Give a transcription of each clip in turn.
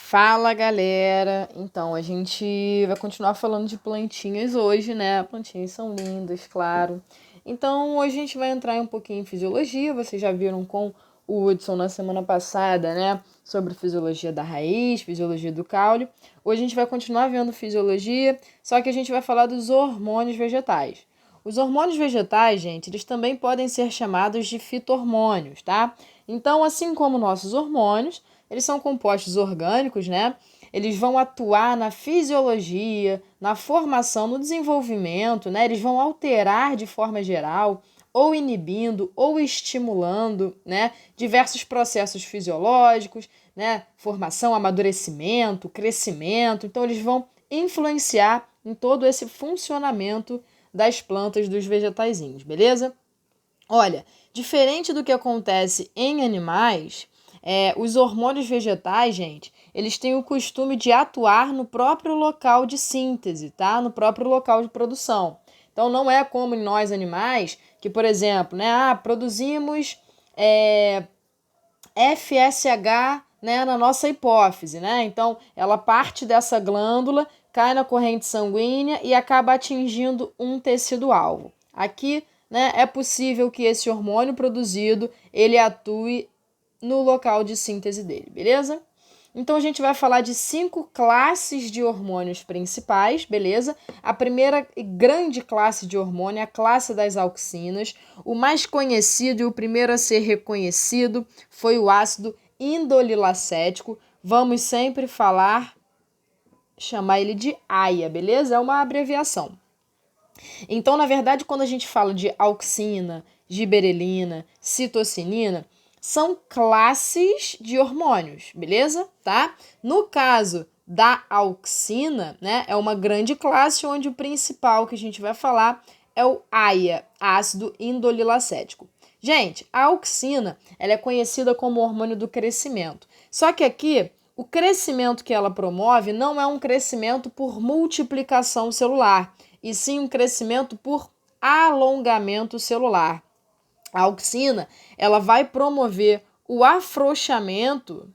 Fala, galera! Então, a gente vai continuar falando de plantinhas hoje, né? Plantinhas são lindas, claro. Então, hoje a gente vai entrar um pouquinho em fisiologia. Vocês já viram com o Hudson na semana passada, né? Sobre fisiologia da raiz, fisiologia do caule. Hoje a gente vai continuar vendo fisiologia, só que a gente vai falar dos hormônios vegetais. Os hormônios vegetais, gente, eles também podem ser chamados de fito-hormônios, tá? Então, assim como nossos hormônios, eles são compostos orgânicos, né? Eles vão atuar na fisiologia, na formação, no desenvolvimento, né? Eles vão alterar de forma geral, ou inibindo, ou estimulando, né? Diversos processos fisiológicos, né? Formação, amadurecimento, crescimento. Então, eles vão influenciar em todo esse funcionamento das plantas, dos vegetaizinhos, beleza? Olha, diferente do que acontece em animais, os hormônios vegetais, gente, eles têm o costume de atuar no próprio local de síntese, tá? No próprio local de produção. Então, não é como em nós animais, que, por exemplo, né, produzimos FSH, né, na nossa hipófise, né? Então, ela parte dessa glândula, cai na corrente sanguínea e acaba atingindo um tecido-alvo. Aqui, né, é possível que esse hormônio produzido, ele atue no local de síntese dele, beleza? Então, a gente vai falar de 5 classes de hormônios principais, beleza? A primeira grande classe de hormônio é a classe das auxinas. O mais conhecido e o primeiro a ser reconhecido foi o ácido indolilacético. Vamos sempre chamar ele de AIA, beleza? É uma abreviação. Então, na verdade, quando a gente fala de auxina, giberelina, citocinina, são classes de hormônios, beleza? Tá? No caso da auxina, né, é uma grande classe onde o principal que a gente vai falar é o AIA, ácido indolilacético. Gente, a auxina, ela é conhecida como hormônio do crescimento. Só que aqui, o crescimento que ela promove não é um crescimento por multiplicação celular, e sim um crescimento por alongamento celular. A auxina, ela vai promover o afrouxamento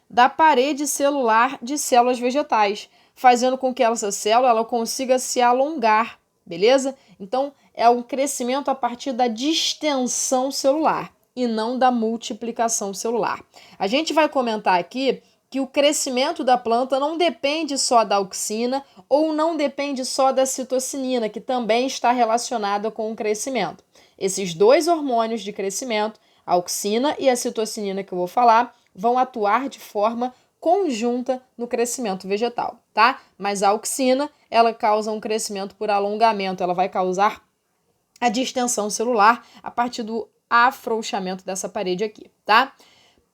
da parede celular de células vegetais, fazendo com que essa célula ela consiga se alongar, beleza? Então, é um crescimento a partir da distensão celular e não da multiplicação celular. A gente vai comentar aqui que o crescimento da planta não depende só da auxina ou não depende só da citocinina, que também está relacionada com o crescimento. Esses dois hormônios de crescimento, a auxina e a citocinina que eu vou falar, vão atuar de forma conjunta no crescimento vegetal, tá? Mas a auxina, ela causa um crescimento por alongamento, ela vai causar a distensão celular a partir do afrouxamento dessa parede aqui, tá?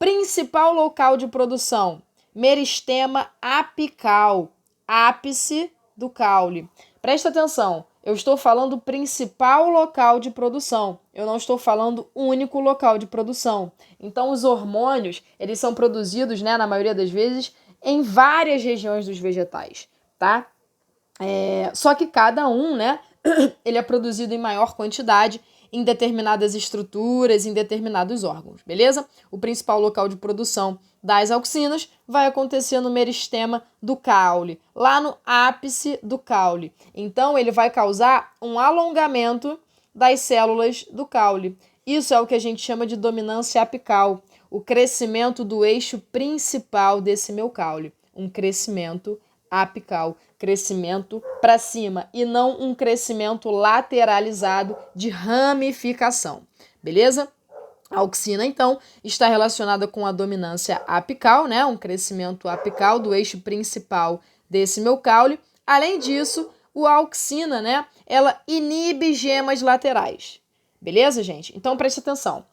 Principal local de produção, meristema apical, ápice do caule. Presta atenção, eu estou falando principal local de produção, eu não estou falando único local de produção. Então, os hormônios, eles são produzidos, né, na maioria das vezes, em várias regiões dos vegetais, tá? Só que cada um, né, ele é produzido em maior quantidade em determinadas estruturas, em determinados órgãos, beleza? O principal local de produção das auxinas vai acontecer no meristema do caule, lá no ápice do caule. Então, ele vai causar um alongamento das células do caule. Isso é o que a gente chama de dominância apical, o crescimento do eixo principal desse meu caule, um crescimento apical, crescimento para cima e não um crescimento lateralizado de ramificação, beleza? A auxina, então, está relacionada com a dominância apical, né? Um crescimento apical do eixo principal desse meu caule. Além disso, a auxina, né? Ela inibe gemas laterais, beleza, gente? Então, preste atenção.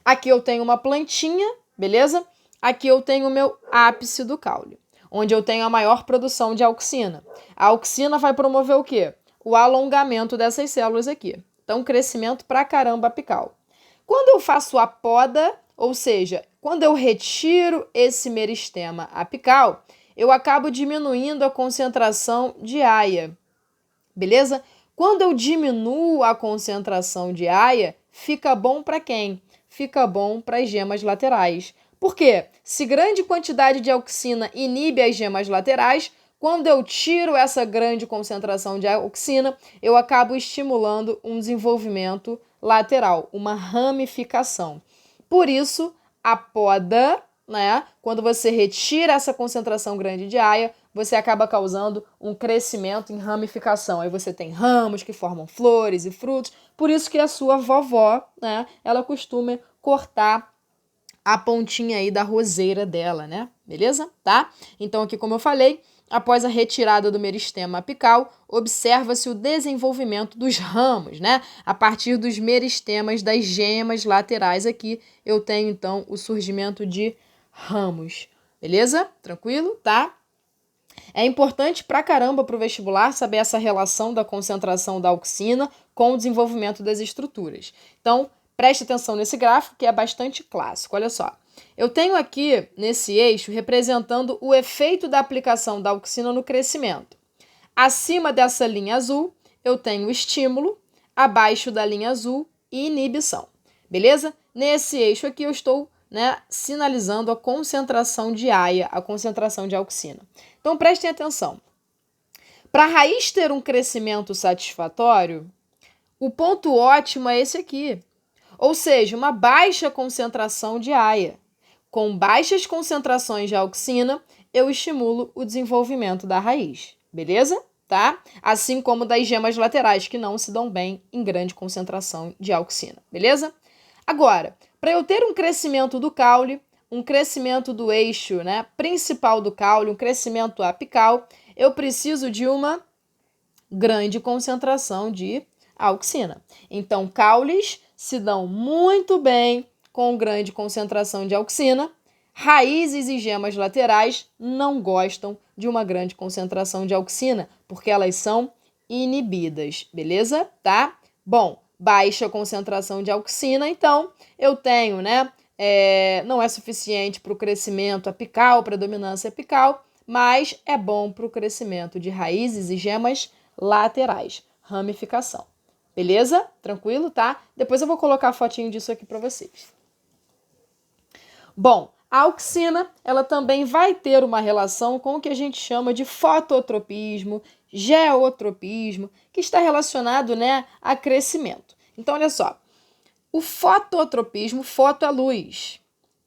Aqui eu tenho uma plantinha, beleza? Aqui eu tenho o meu ápice do caule, onde eu tenho a maior produção de auxina. A auxina vai promover o quê? O alongamento dessas células aqui. Então, crescimento pra caramba apical. Quando eu faço a poda, ou seja, quando eu retiro esse meristema apical, eu acabo diminuindo a concentração de AIA, beleza? Quando eu diminuo a concentração de AIA, fica bom para quem? Fica bom para as gemas laterais, Por quê? Se grande quantidade de auxina inibe as gemas laterais, quando eu tiro essa grande concentração de auxina, eu acabo estimulando um desenvolvimento lateral, uma ramificação. Por isso, a poda, né, quando você retira essa concentração grande de aia, você acaba causando um crescimento em ramificação. Aí você tem ramos que formam flores e frutos. Por isso que a sua vovó, né, ela costuma cortar a pontinha aí da roseira dela, né? Beleza? Tá? Então aqui, como eu falei, após a retirada do meristema apical, observa-se o desenvolvimento dos ramos, né? A partir dos meristemas das gemas laterais aqui, eu tenho então o surgimento de ramos. Beleza? Tranquilo? Tá? É importante pra caramba pro vestibular saber essa relação da concentração da auxina com o desenvolvimento das estruturas. Então, preste atenção nesse gráfico que é bastante clássico. Olha só. Eu tenho aqui, nesse eixo, representando o efeito da aplicação da auxina no crescimento. Acima dessa linha azul, eu tenho estímulo, abaixo da linha azul, inibição. Beleza? Nesse eixo aqui eu estou, né, sinalizando a concentração de aia, a concentração de auxina. Então, prestem atenção. Para a raiz ter um crescimento satisfatório, o ponto ótimo é esse aqui. Ou seja, uma baixa concentração de aia. Com baixas concentrações de auxina, eu estimulo o desenvolvimento da raiz. Beleza? Tá? Assim como das gemas laterais, que não se dão bem em grande concentração de auxina. Beleza? Agora, para eu ter um crescimento do caule, um crescimento do eixo, né, principal do caule, um crescimento apical, eu preciso de uma grande concentração de auxina. Então, caules se dão muito bem com grande concentração de auxina. Raízes e gemas laterais não gostam de uma grande concentração de auxina, porque elas são inibidas, beleza? Tá? Bom, baixa concentração de auxina, então eu tenho, né? Não é suficiente para o crescimento apical, para a dominância apical, mas é bom para o crescimento de raízes e gemas laterais, ramificação. Beleza? Tranquilo, tá? Depois eu vou colocar a fotinho disso aqui para vocês. Bom, a auxina, ela também vai ter uma relação com o que a gente chama de fototropismo, geotropismo, que está relacionado, né, a crescimento. Então, olha só, o fototropismo, foto é luz,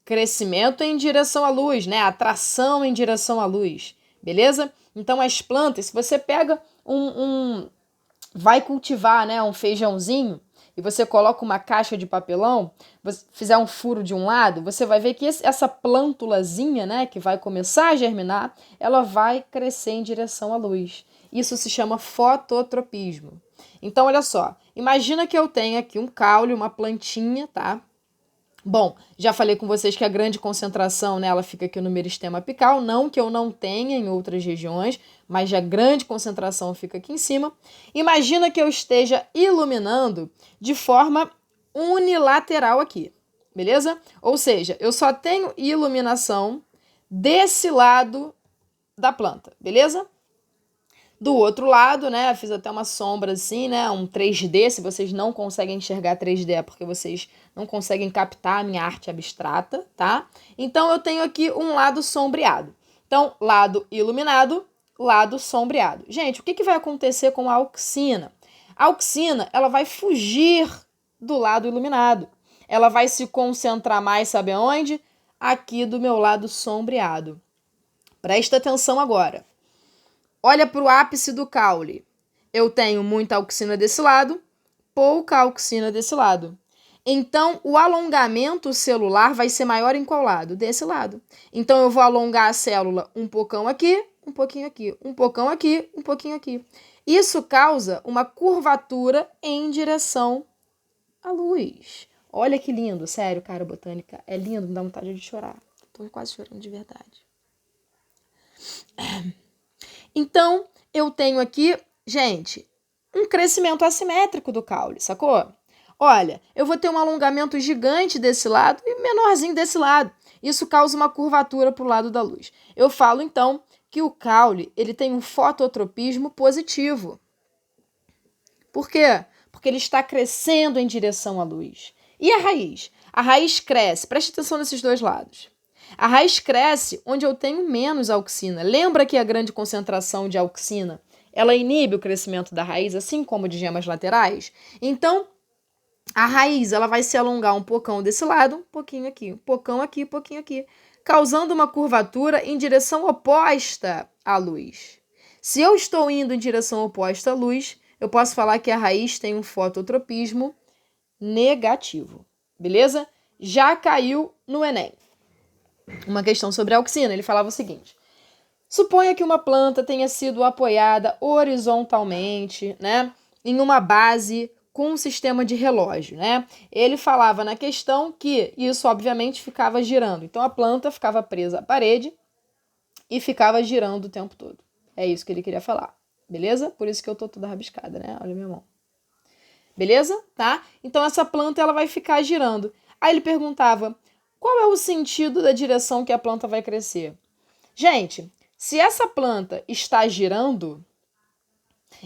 crescimento em direção à luz, né, atração em direção à luz, beleza? Então, as plantas, se você pega vai cultivar, né, um feijãozinho, e você coloca uma caixa de papelão, você fizer um furo de um lado, você vai ver que essa plântulazinha, né, que vai começar a germinar, ela vai crescer em direção à luz. Isso se chama fototropismo. Então, olha só, imagina que eu tenho aqui um caule, uma plantinha, tá? Bom, já falei com vocês que a grande concentração, né, ela fica aqui no meristema apical, não que eu não tenha em outras regiões, mas a grande concentração fica aqui em cima. Imagina que eu esteja iluminando de forma unilateral aqui, beleza? Ou seja, eu só tenho iluminação desse lado da planta, beleza? Do outro lado, né, fiz até uma sombra assim, né, um 3D, se vocês não conseguem enxergar 3D é porque vocês não conseguem captar a minha arte abstrata, tá? Então, eu tenho aqui um lado sombreado. Então, lado iluminado, lado sombreado. Gente, o que vai acontecer com a auxina? A auxina, ela vai fugir do lado iluminado. Ela vai se concentrar mais, sabe aonde? Aqui do meu lado sombreado. Presta atenção agora. Olha para o ápice do caule. Eu tenho muita auxina desse lado, pouca auxina desse lado. Então, o alongamento celular vai ser maior em qual lado? Desse lado. Então, eu vou alongar a célula um pouquinho aqui, um pouquinho aqui, um pouquinho aqui, um pouquinho aqui. Isso causa uma curvatura em direção à luz. Olha que lindo, sério, cara, botânica. É lindo, me dá vontade de chorar. Tô quase chorando de verdade. Então, eu tenho aqui, gente, um crescimento assimétrico do caule, sacou? Olha, eu vou ter um alongamento gigante desse lado e menorzinho desse lado. Isso causa uma curvatura para o lado da luz. Eu falo, então, que o caule ele tem um fototropismo positivo. Por quê? Porque ele está crescendo em direção à luz. E a raiz? A raiz cresce, preste atenção nesses dois lados. A raiz cresce onde eu tenho menos auxina. Lembra que a grande concentração de auxina, ela inibe o crescimento da raiz, assim como de gemas laterais? Então, a raiz ela vai se alongar um pouquinho desse lado, um pouquinho aqui, um pouquinho aqui, causando uma curvatura em direção oposta à luz. Se eu estou indo em direção oposta à luz, eu posso falar que a raiz tem um fototropismo negativo. Beleza? Já caiu no Enem. Uma questão sobre a auxina. Ele falava o seguinte: suponha que uma planta tenha sido apoiada horizontalmente, né, em uma base com um sistema de relógio, né? Ele falava na questão que isso, obviamente, ficava girando. Então, a planta ficava presa à parede e ficava girando o tempo todo. É isso que ele queria falar, beleza? Por isso que eu tô toda rabiscada, né? Olha a minha mão. Beleza? Tá? Então, essa planta ela vai ficar girando. Aí ele perguntava, qual é o sentido da direção que a planta vai crescer? Gente, se essa planta está girando,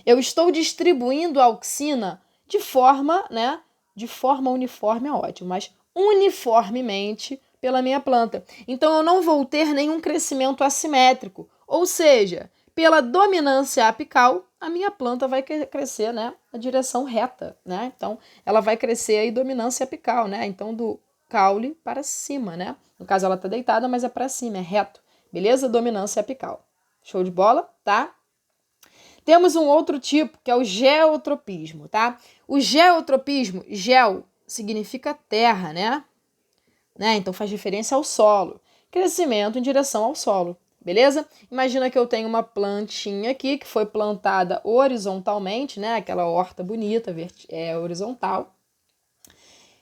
eu estou distribuindo a auxina de forma, né? De forma uniforme é ótimo, mas uniformemente pela minha planta. Então, eu não vou ter nenhum crescimento assimétrico. Ou seja, pela dominância apical, a minha planta vai crescer, né, na direção reta, né? Então, ela vai crescer aí dominância apical, né? Então, do caule para cima, né? No caso, ela tá deitada, mas é para cima, é reto. Beleza? Dominância apical. Show de bola, tá? Temos um outro tipo, que é o geotropismo, tá? O geotropismo, geo significa terra, né? Então faz referência ao solo. Crescimento em direção ao solo, beleza? Imagina que eu tenho uma plantinha aqui que foi plantada horizontalmente, né? Aquela horta bonita, horizontal.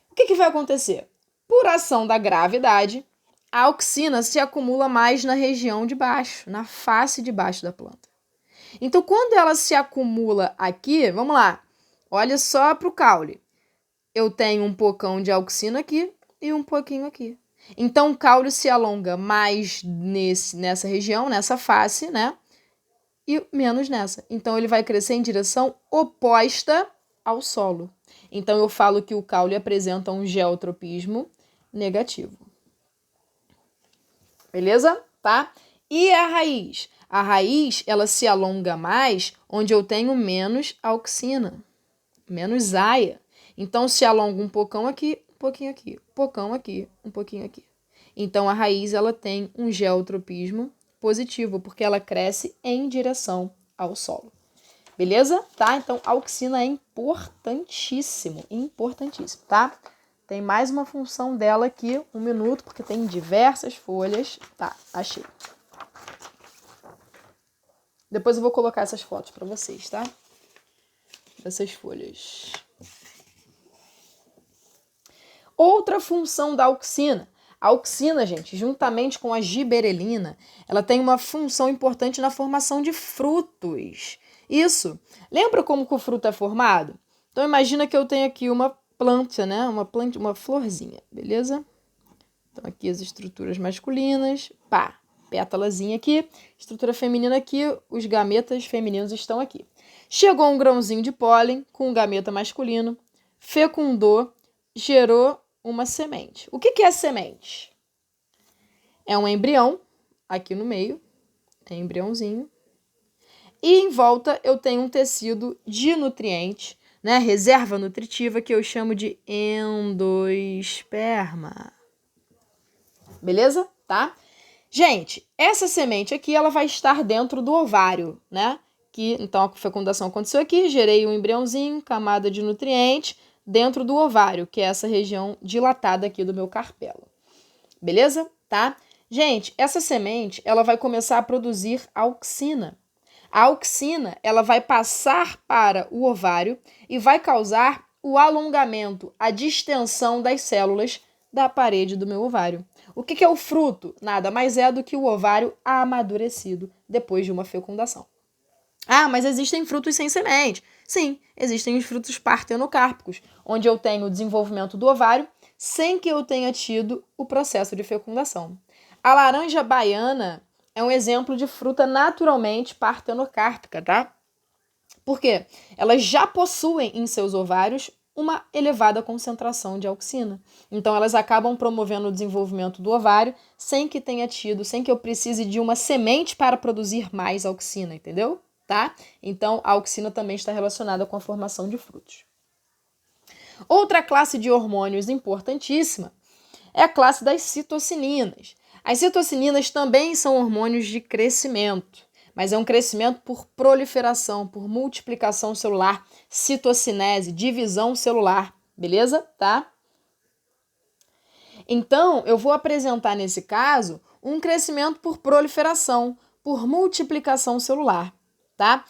O que vai acontecer? Por ação da gravidade, a auxina se acumula mais na região de baixo, na face de baixo da planta. Então, quando ela se acumula aqui, vamos lá, olha só para o caule. Eu tenho um pocão de auxina aqui e um pouquinho aqui. Então, o caule se alonga mais nessa região, nessa face, né? E menos nessa. Então, ele vai crescer em direção oposta ao solo. Então, eu falo que o caule apresenta um geotropismo negativo. Beleza? Tá? E a raiz? A raiz, ela se alonga mais onde eu tenho menos auxina, menos aia. Então, se alonga um pouquinho aqui, um pouquinho aqui, um pouquinho aqui, um pouquinho aqui. Então, a raiz, ela tem um geotropismo positivo, porque ela cresce em direção ao solo. Beleza? Tá? Então, a auxina é importantíssimo, tá? Tem mais uma função dela aqui, 1 minuto, porque tem diversas folhas. Tá, achei. Depois eu vou colocar essas fotos para vocês, tá? Dessas folhas. Outra função da auxina. A auxina, gente, juntamente com a giberelina, ela tem uma função importante na formação de frutos. Isso. Lembra como que o fruto é formado? Então, imagina que eu tenho aqui uma planta, né? Uma florzinha, beleza? Então, aqui as estruturas masculinas, pá, pétalazinha aqui, estrutura feminina aqui, os gametas femininos estão aqui. Chegou um grãozinho de pólen com um gameta masculino, fecundou, gerou uma semente. O que é semente? É um embrião, aqui no meio, é embriãozinho, e em volta eu tenho um tecido de nutriente, né, reserva nutritiva, que eu chamo de endosperma. Beleza? Tá? Gente, essa semente aqui, ela vai estar dentro do ovário, né? Então, a fecundação aconteceu aqui, gerei um embriãozinho, camada de nutriente, dentro do ovário, que é essa região dilatada aqui do meu carpelo. Beleza? Tá? Gente, essa semente, ela vai começar a produzir auxina. A auxina, ela vai passar para o ovário e vai causar o alongamento, a distensão das células da parede do meu ovário. O que é o fruto? Nada mais é do que o ovário amadurecido depois de uma fecundação. Ah, mas existem frutos sem semente. Sim, existem os frutos partenocárpicos, onde eu tenho o desenvolvimento do ovário sem que eu tenha tido o processo de fecundação. A laranja baiana é um exemplo de fruta naturalmente partenocárpica, tá? Por quê? Elas já possuem em seus ovários uma elevada concentração de auxina. Então, elas acabam promovendo o desenvolvimento do ovário sem que eu precise de uma semente para produzir mais auxina, entendeu? Tá? Então, a auxina também está relacionada com a formação de frutos. Outra classe de hormônios importantíssima é a classe das citocininas. As citocininas também são hormônios de crescimento, mas é um crescimento por proliferação, por multiplicação celular, citocinese, divisão celular, beleza? Tá? Então, eu vou apresentar nesse caso um crescimento por proliferação, por multiplicação celular, tá?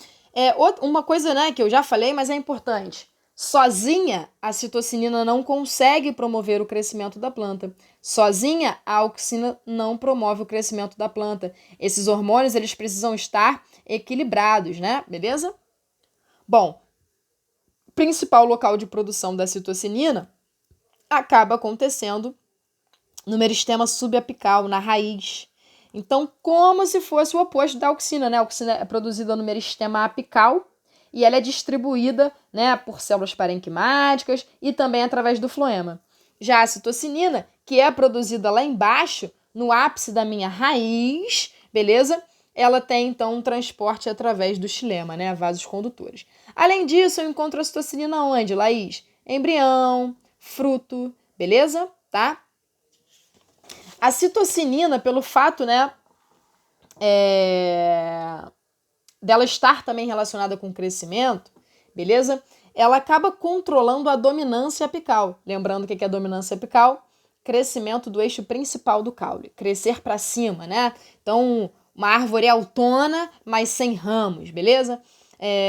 Uma coisa, né, que eu já falei, mas é importante. Sozinha, a citocinina não consegue promover o crescimento da planta. Sozinha, a auxina não promove o crescimento da planta. Esses hormônios, eles precisam estar equilibrados, né? Beleza? Bom, principal local de produção da citocinina acaba acontecendo no meristema subapical, na raiz. Então, como se fosse o oposto da auxina, né? A auxina é produzida no meristema apical e ela é distribuída, né, por células parenquimáticas e também através do floema. Já a citocinina, que é produzida lá embaixo, no ápice da minha raiz, beleza? Ela tem, então, um transporte através do xilema, né, vasos condutores. Além disso, eu encontro a citocinina onde, Laís? Embrião, fruto, beleza? Tá? A citocinina, pelo fato, né, dela estar também relacionada com o crescimento, beleza? Ela acaba controlando a dominância apical. Lembrando o que é a dominância apical? Crescimento do eixo principal do caule. Crescer para cima, né? Então, uma árvore autônoma, mas sem ramos, beleza?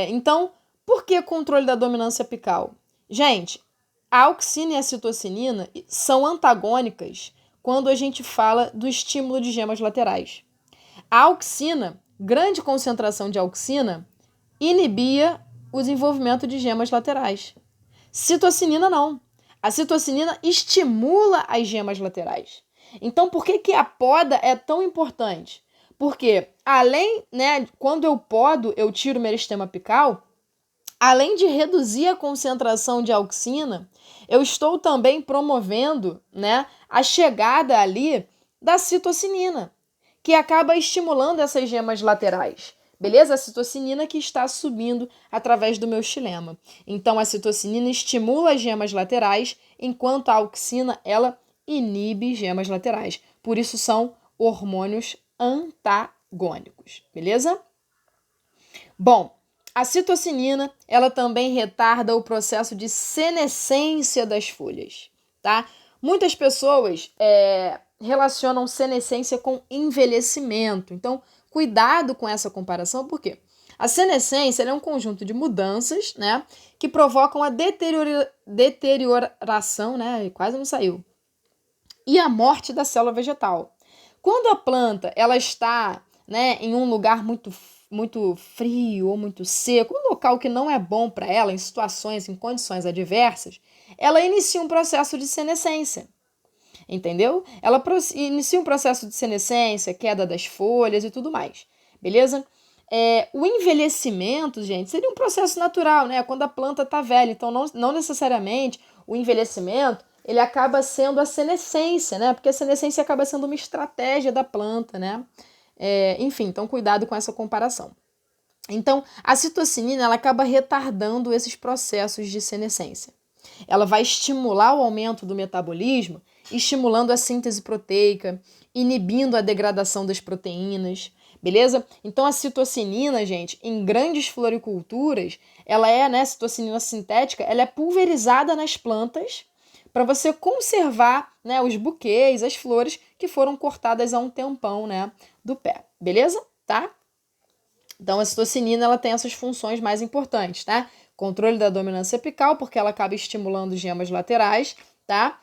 Então, por que controle da dominância apical? Gente, a auxina e a citocinina são antagônicas quando a gente fala do estímulo de gemas laterais. A auxina, grande concentração de auxina, inibia o desenvolvimento de gemas laterais. Citocinina não. A citocinina estimula as gemas laterais. Então, por que a poda é tão importante? Porque, além, né, quando eu podo, eu tiro o meristema apical, além de reduzir a concentração de auxina, eu estou também promovendo, né, a chegada ali da citocinina, que acaba estimulando essas gemas laterais. Beleza? A citocinina que está subindo através do meu xilema. Então, a citocinina estimula as gemas laterais, enquanto a auxina, ela inibe gemas laterais. Por isso, são hormônios antagônicos. Beleza? Bom, a citocinina, ela também retarda o processo de senescência das folhas, tá? Muitas pessoas relacionam senescência com envelhecimento. Então, cuidado com essa comparação, porque a senescência é um conjunto de mudanças, né, que provocam a deterioração, né, quase não saiu, e a morte da célula vegetal. Quando a planta ela está, né, em um lugar muito frio ou muito seco, um local que não é bom para ela, em situações, em condições adversas, ela inicia um processo de senescência. Entendeu? Ela inicia um processo de senescência, queda das folhas e tudo mais. Beleza? O envelhecimento, gente, seria um processo natural, né? Quando a planta está velha. Então, não necessariamente o envelhecimento ele acaba sendo a senescência, né? Porque a senescência acaba sendo uma estratégia da planta, né? Enfim, então cuidado com essa comparação. Então, a citocinina ela acaba retardando esses processos de senescência. Ela vai estimular o aumento do metabolismo, estimulando a síntese proteica, inibindo a degradação das proteínas, beleza? Então, a citocinina, gente, em grandes floriculturas, ela né, citocinina sintética, ela é pulverizada nas plantas para você conservar, né, os buquês, as flores que foram cortadas há um tempão, né, do pé, beleza? Tá? Então, a citocinina ela tem essas funções mais importantes, tá? Controle da dominância apical, porque ela acaba estimulando gemas laterais, tá?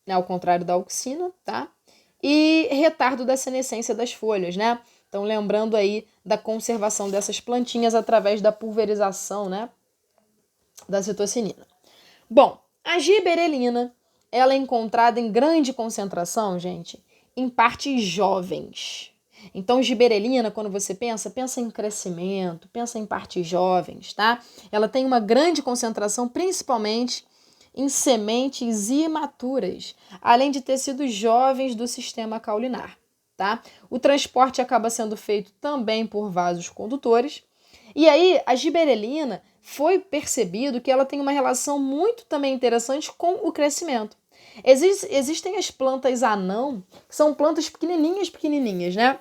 Ao contrário da auxina, tá? E retardo da senescência das folhas, né? Então, lembrando aí da conservação dessas plantinhas através da pulverização, né, da citocinina. Bom, a giberelina, ela é encontrada em grande concentração, gente, em partes jovens. Então, giberelina, quando você pensa em crescimento, pensa em partes jovens, tá? Ela tem uma grande concentração, principalmente em sementes imaturas, além de tecidos jovens do sistema caulinar, tá? O transporte acaba sendo feito também por vasos condutores. E aí, a giberelina foi percebido que ela tem uma relação muito também interessante com o crescimento. Existem as plantas anão, que são plantas pequenininhas, né?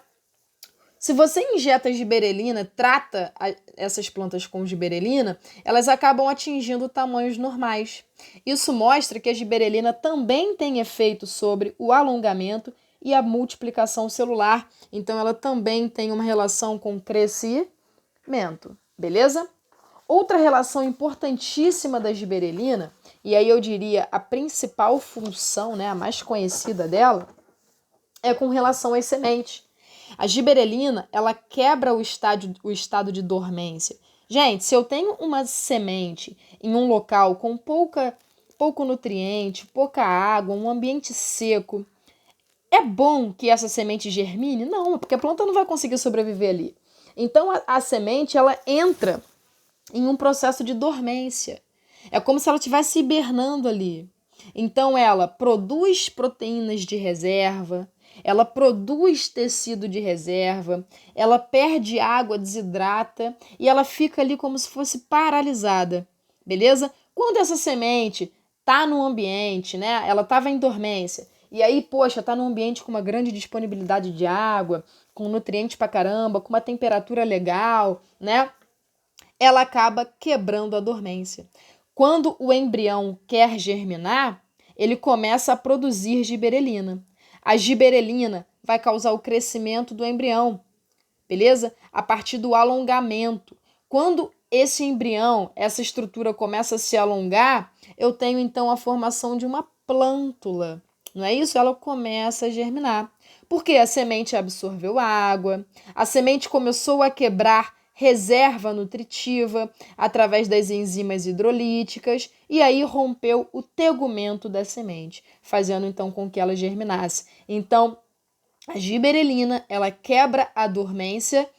Se você injeta giberelina, essas plantas com giberelina, elas acabam atingindo tamanhos normais. Isso mostra que a giberelina também tem efeito sobre o alongamento e a multiplicação celular. Então, ela também tem uma relação com crescimento, beleza? Outra relação importantíssima da giberelina, e aí eu diria a principal função, né, a mais conhecida dela, é com relação às sementes. A giberelina, ela quebra o estado de dormência. Gente, se eu tenho uma semente em um local com pouco nutriente, pouca água, um ambiente seco, é bom que essa semente germine? Não, porque a planta não vai conseguir sobreviver ali. Então, a semente, ela entra em um processo de dormência. É como se ela estivesse hibernando ali. Então, ela produz proteínas de reserva, ela produz tecido de reserva, ela perde água, desidrata e ela fica ali como se fosse paralisada, beleza? Quando essa semente tá no ambiente, né? Ela estava em dormência e aí, poxa, tá num ambiente com uma grande disponibilidade de água, com nutrientes pra caramba, com uma temperatura legal, né? Ela acaba quebrando a dormência. Quando o embrião quer germinar, ele começa a produzir giberelina. A giberelina vai causar o crescimento do embrião, beleza? A partir do alongamento. Quando esse embrião, essa estrutura começa a se alongar, eu tenho então a formação de uma plântula. Não é isso? Ela começa a germinar. Porque a semente absorveu água, a semente começou a quebrar reserva nutritiva através das enzimas hidrolíticas e aí rompeu o tegumento da semente, fazendo então com que ela germinasse. Então, a giberelina, ela quebra a dormência,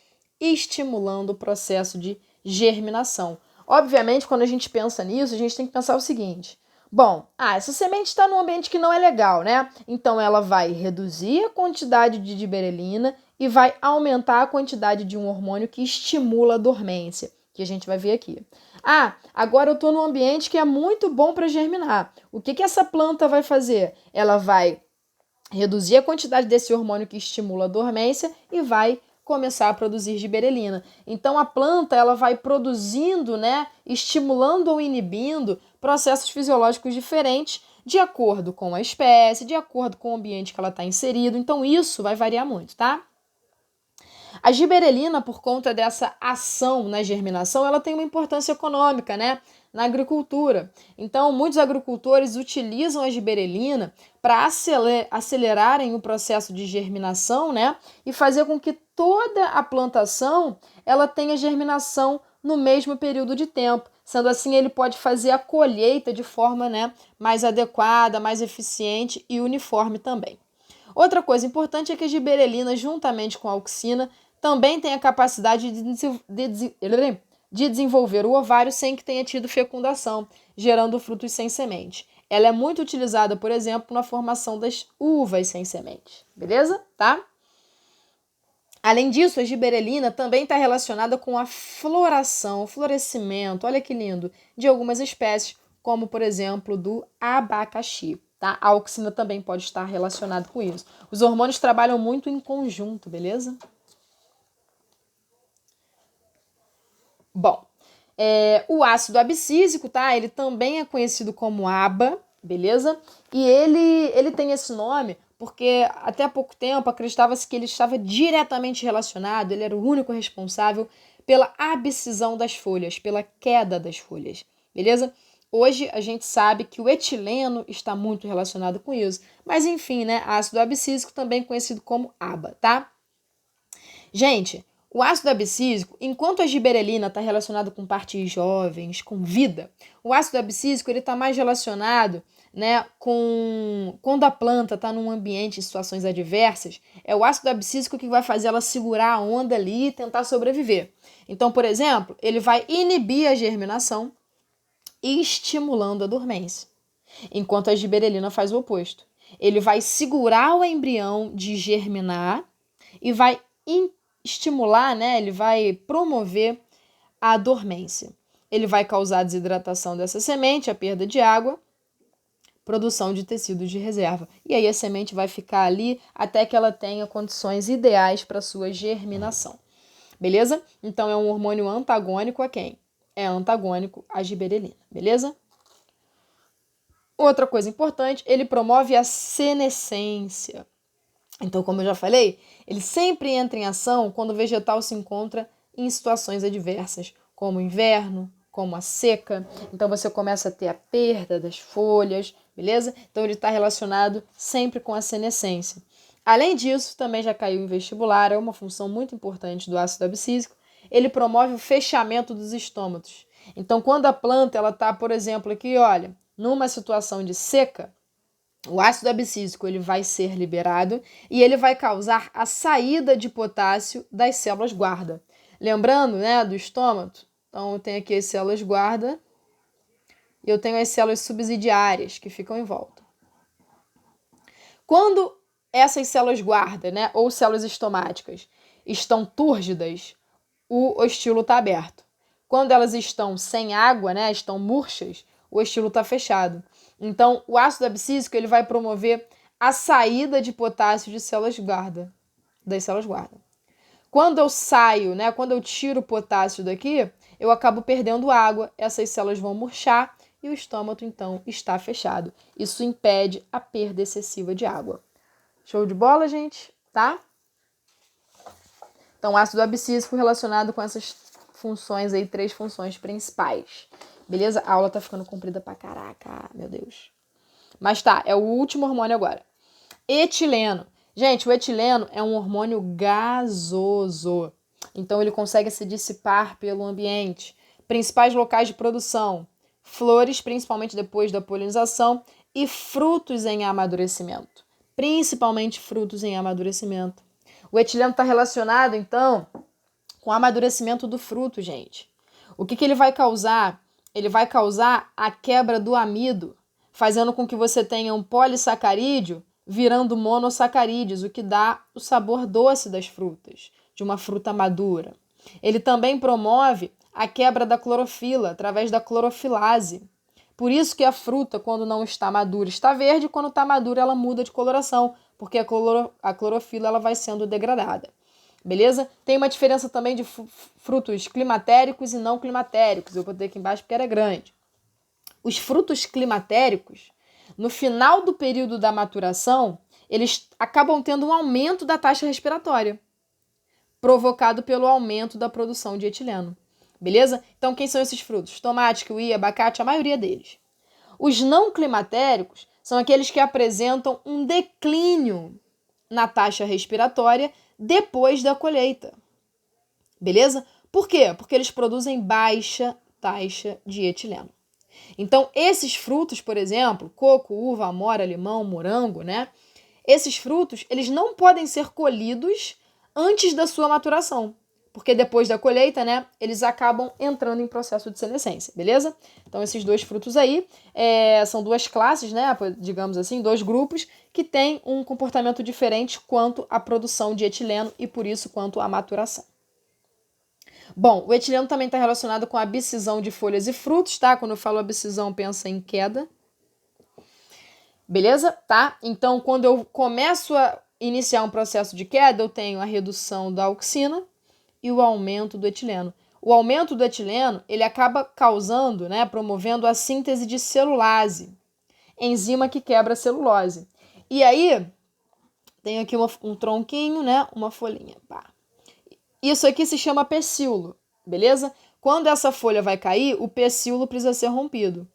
estimulando o processo de germinação. Obviamente, quando a gente pensa nisso, a gente tem que pensar o seguinte: bom, essa semente está num ambiente que não é legal, né? Então ela vai reduzir a quantidade de giberelina e vai aumentar a quantidade de um hormônio que estimula a dormência, que a gente vai ver aqui. Agora eu estou num ambiente que é muito bom para germinar. O que essa planta vai fazer? Ela vai reduzir a quantidade desse hormônio que estimula a dormência e vai começar a produzir giberelina. Então a planta ela vai produzindo, né, estimulando ou inibindo processos fisiológicos diferentes de acordo com a espécie, de acordo com o ambiente que ela está inserido. Então isso vai variar muito, tá? A giberelina, por conta dessa ação na germinação, ela tem uma importância econômica, né, na agricultura. Então, muitos agricultores utilizam a giberelina para acelerarem o processo de germinação, né, e fazer com que toda a plantação ela tenha germinação no mesmo período de tempo. Sendo assim, ele pode fazer a colheita de forma, né, mais adequada, mais eficiente e uniforme também. Outra coisa importante é que a giberelina, juntamente com a auxina, também tem a capacidade de desenvolver o ovário sem que tenha tido fecundação, gerando frutos sem semente. Ela é muito utilizada, por exemplo, na formação das uvas sem semente. Beleza? Tá? Além disso, a giberelina também está relacionada com a floração, o florescimento, olha que lindo, de algumas espécies, como, por exemplo, do abacaxi. Tá? A auxina também pode estar relacionada com isso. Os hormônios trabalham muito em conjunto, beleza? Bom, o ácido abscísico, tá? Ele também é conhecido como ABA, beleza? E ele tem esse nome porque até há pouco tempo acreditava-se que ele estava diretamente relacionado, ele era o único responsável pela abscisão das folhas, pela queda das folhas, beleza? Hoje a gente sabe que o etileno está muito relacionado com isso, mas enfim, né? Ácido abscísico também conhecido como ABA, tá? Gente, o ácido abscísico, enquanto a giberelina está relacionado com partes jovens, com vida, o ácido abscísico ele está mais relacionado, né, quando a planta está num ambiente em situações adversas, é o ácido abscísico que vai fazer ela segurar a onda ali e tentar sobreviver. Então, por exemplo, ele vai inibir a germinação, estimulando a dormência, enquanto a giberelina faz o oposto. Ele vai segurar o embrião de germinar e vai estimular, né, ele vai promover a dormência. Ele vai causar a desidratação dessa semente, a perda de água, produção de tecidos de reserva. E aí a semente vai ficar ali até que ela tenha condições ideais para sua germinação. Beleza? Então é um hormônio antagônico a quem? É antagônico à giberelina. Beleza? Outra coisa importante, ele promove a senescência. Então, como eu já falei, ele sempre entra em ação quando o vegetal se encontra em situações adversas, como o inverno, como a seca. Então, você começa a ter a perda das folhas, beleza? Então, ele está relacionado sempre com a senescência. Além disso, também já caiu em vestibular, é uma função muito importante do ácido abscísico, ele promove o fechamento dos estômatos. Então, quando a planta ela está, por exemplo, aqui, olha, numa situação de seca, o ácido abscísico ele vai ser liberado e ele vai causar a saída de potássio das células guarda. Lembrando, né, do estômago, então eu tenho aqui as células guarda e eu tenho as células subsidiárias que ficam em volta. Quando essas células guarda, né, ou células estomáticas, estão túrgidas, o estilo está aberto. Quando elas estão sem água, né, estão murchas, o estilo está fechado. Então, o ácido abscísico ele vai promover a saída de potássio de células guarda, das células guarda. Quando eu saio, né, quando eu tiro o potássio daqui, eu acabo perdendo água, essas células vão murchar e o estômago, então, está fechado. Isso impede a perda excessiva de água. Show de bola, gente? Tá? Então, ácido abscísico relacionado com essas funções aí, 3 funções principais. Beleza? A aula tá ficando comprida pra caraca, meu Deus. Mas tá, é o último hormônio agora. Etileno. Gente, o etileno é um hormônio gasoso. Então, ele consegue se dissipar pelo ambiente. Principais locais de produção: flores, principalmente depois da polinização, e frutos em amadurecimento. Principalmente frutos em amadurecimento. O etileno está relacionado, então, com o amadurecimento do fruto, gente. O que ele vai causar? Ele vai causar a quebra do amido, fazendo com que você tenha um polissacarídeo virando monossacarídeos, o que dá o sabor doce das frutas, de uma fruta madura. Ele também promove a quebra da clorofila através da clorofilase. Por isso que a fruta, quando não está madura, está verde, e quando está madura ela muda de coloração, porque a clorofila ela vai sendo degradada. Beleza? Tem uma diferença também de frutos climatéricos e não climatéricos. Eu botei aqui embaixo porque era grande. Os frutos climatéricos, no final do período da maturação, eles acabam tendo um aumento da taxa respiratória, provocado pelo aumento da produção de etileno. Beleza? Então, quem são esses frutos? Tomate, kiwi, abacate, a maioria deles. Os não climatéricos são aqueles que apresentam um declínio na taxa respiratória depois da colheita. Beleza? Por quê? Porque eles produzem baixa taxa de etileno. Então, esses frutos, por exemplo, coco, uva, amora, limão, morango, né? Esses frutos, eles não podem ser colhidos antes da sua maturação, porque depois da colheita, né, eles acabam entrando em processo de senescência, beleza? Então, esses 2 frutos aí são 2 classes, né, digamos assim, 2 grupos que têm um comportamento diferente quanto à produção de etileno e, por isso, quanto à maturação. Bom, o etileno também está relacionado com a abscisão de folhas e frutos, tá? Quando eu falo abscisão, pensa em queda. Beleza? Tá? Então, quando eu começo a iniciar um processo de queda, eu tenho a redução da auxina e o aumento do etileno. O aumento do etileno, ele acaba causando, né, promovendo a síntese de celulase, enzima que quebra a celulose. E aí, tem aqui um tronquinho, né, uma folhinha, pá. Isso aqui se chama pecíolo, beleza? Quando essa folha vai cair, o pecíolo precisa ser rompido.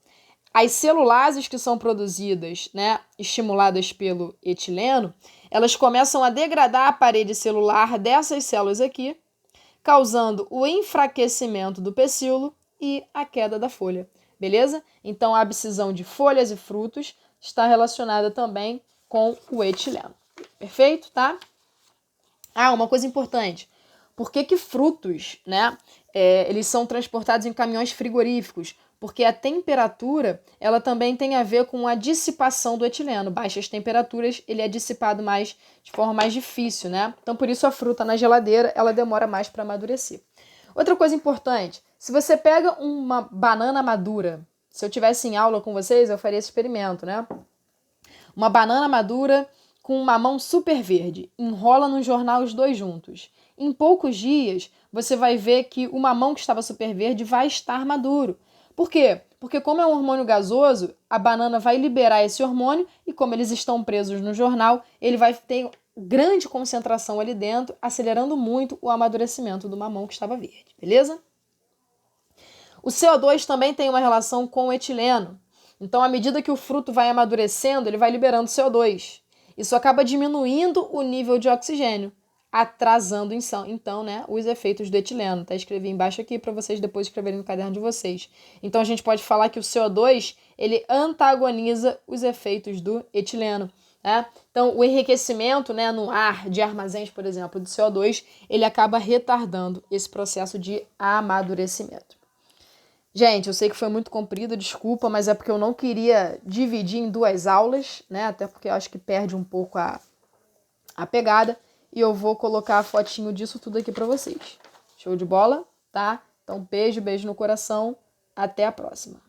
As celulases que são produzidas, né, estimuladas pelo etileno, elas começam a degradar a parede celular dessas células aqui, causando o enfraquecimento do pecíolo e a queda da folha, beleza? Então, a abscisão de folhas e frutos está relacionada também com o etileno. Perfeito, tá? Uma coisa importante. Por que frutos, né, eles são transportados em caminhões frigoríficos? Porque a temperatura, ela também tem a ver com a dissipação do etileno. Baixas temperaturas, ele é dissipado de forma mais difícil, né? Então, por isso a fruta na geladeira, ela demora mais para amadurecer. Outra coisa importante, se você pega uma banana madura, se eu tivesse em aula com vocês, eu faria esse experimento, né? Uma banana madura com um mamão super verde, enrola no jornal os dois juntos. Em poucos dias, você vai ver que o mamão que estava super verde vai estar maduro. Por quê? Porque como é um hormônio gasoso, a banana vai liberar esse hormônio e como eles estão presos no jornal, ele vai ter grande concentração ali dentro, acelerando muito o amadurecimento do mamão que estava verde, beleza? O CO2 também tem uma relação com o etileno. Então, à medida que o fruto vai amadurecendo, ele vai liberando CO2. Isso acaba diminuindo o nível de oxigênio, atrasando então, né, os efeitos do etileno. Tá? Escrevi embaixo aqui para vocês depois escreverem no caderno de vocês. Então, a gente pode falar que o CO2 ele antagoniza os efeitos do etileno. Né? Então, o enriquecimento, né, no ar de armazéns, por exemplo, de CO2, ele acaba retardando esse processo de amadurecimento. Gente, eu sei que foi muito comprido, desculpa, mas é porque eu não queria dividir em duas aulas, né? Até porque eu acho que perde um pouco a pegada. E eu vou colocar a fotinho disso tudo aqui pra vocês. Show de bola, tá? Então, beijo no coração. Até a próxima.